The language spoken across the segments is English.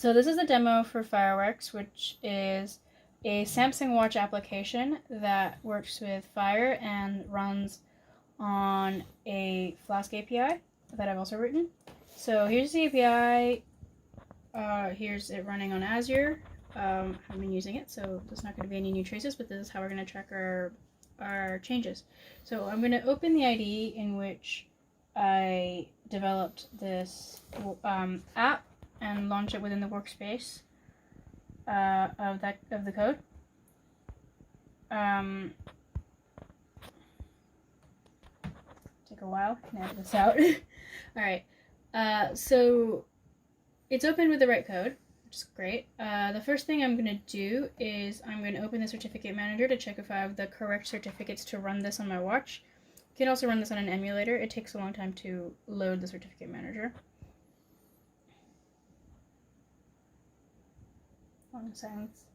So this is a demo for FHIRWearks, which is a Samsung Watch application that works with Fire and runs on a Flask API that I've also written. So here's the API. Here's it running on Azure. I haven't been using it, so there's not going to be any new traces, but this is how we're going to track our changes. So I'm going to open the IDE in which I developed this app and launch it within the workspace of the code. Take a while. Can edit this out. All right. So it's open with the right code, which is great. The first thing I'm going to do is I'm going to open the certificate manager to check if I have the correct certificates to run this on my watch. You can also run this on an emulator. It takes a long time to load the certificate manager. Long silence.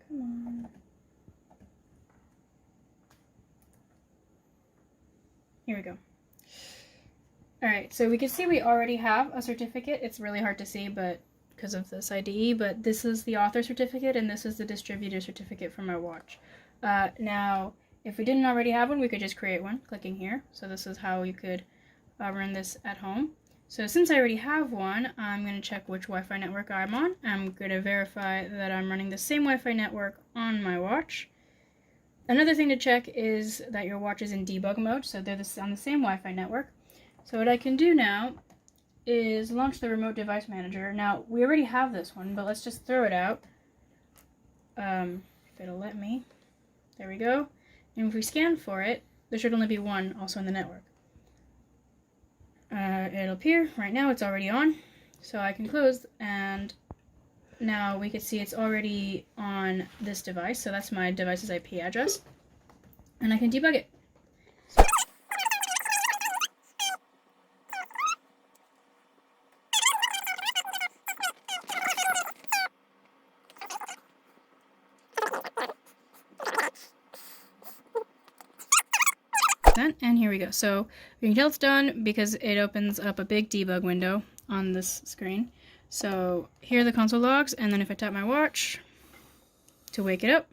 Come on. Here we go. Alright, so we can see we already have a certificate. It's really hard to see but because of this IDE, but this is the author certificate and this is the distributor certificate for my watch. Now, if we didn't already have one, we could just create one, clicking here. So this is how you could run this at home. So since I already have one, I'm going to check which Wi-Fi network I'm on. I'm going to verify that I'm running the same Wi-Fi network on my watch. Another thing to check is that your watch is in debug mode, so they're on the same Wi-Fi network. So what I can do now is launch the remote device manager. Now, we already have this one, but let's just throw it out. If it'll let me. There we go. And if we scan for it, there should only be one also in the network. It'll appear. Right now it's already on. So I can close, and now we can see it's already on this device. So that's my device's IP address. And I can debug it. And here we go. So you can tell it's done because it opens up a big debug window on this screen. So here are the console logs, and then if I tap my watch to wake it up,